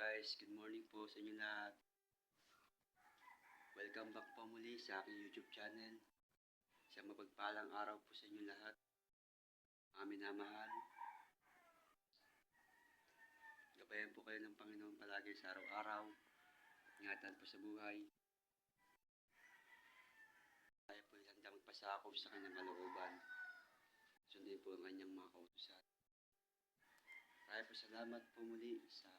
guys, good morning po sa inyo lahat. Welcome back po muli sa aking YouTube channel. Sa mapagpalang araw po sa inyo lahat. Amin na mahal. Gabayan po kayo ng Panginoon palagi sa araw-araw. Ingatan po sa buhay. Tayo po handa magpasakop sa kanyang kalooban. Sundin po ang kanyang mga kautusan. Tayo po salamat po muli sa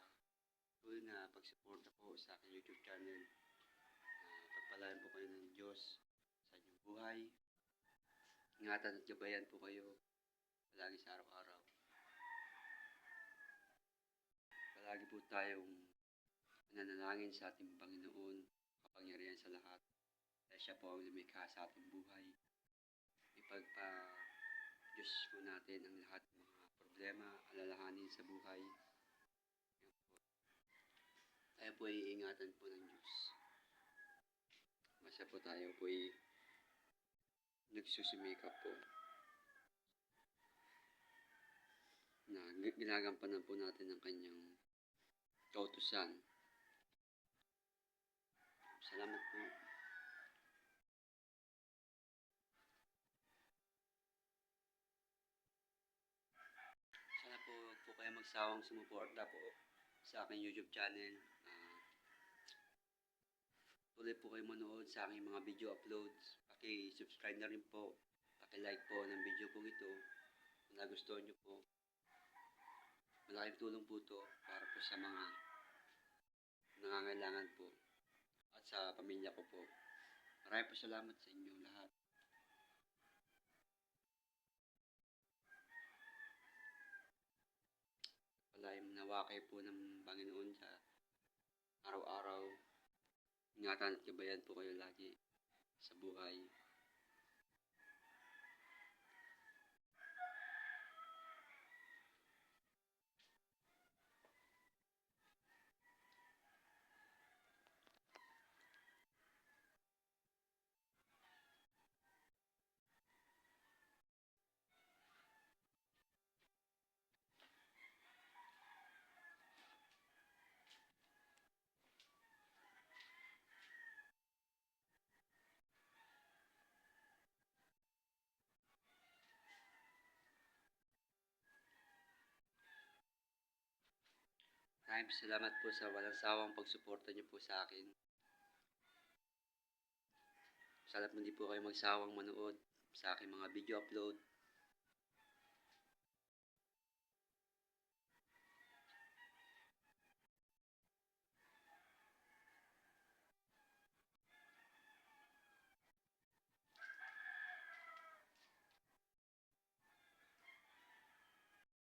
tuloy na pagsuporta po sa aking YouTube channel. Pagpalain po kayo ng Diyos sa inyong buhay. Ingatan at gabayan po kayo palagi sa araw-araw. Palagi po tayong nananalangin sa ating Panginoon, kapangyarihan sa lahat. Dahil siya po ang lumikha sa ating buhay. Ipagpa-Diyos po natin ang lahat ng mga problema, alalahanin sa buhay. Tayo po ay iingatan po ng Diyos. Basta po tayo po ay nagsusumikap po na ginagampanan po natin ang kanyang kautusan. Salamat po. Sana po huwag po kayo magsawang sumuporta po sa aking YouTube channel. Tuloy po kayo manood sa aking mga video uploads. Paki-subscribe na rin po. Paki-like po ng video po ito kung nagustuhan nyo po. Malaking tulong po ito para po sa mga nangangailangan po at sa pamilya ko po. Maraming po salamat sa inyo lahat. Palaim nawa kayo po ng Panginoon sa araw-araw. Ingatan at gabayan po kayo lagi sa buhay. Maraming salamat po sa walang sawang pagsuporta niyo po sa akin. Salamat hindi po kayo magsawang manood sa aking mga video upload.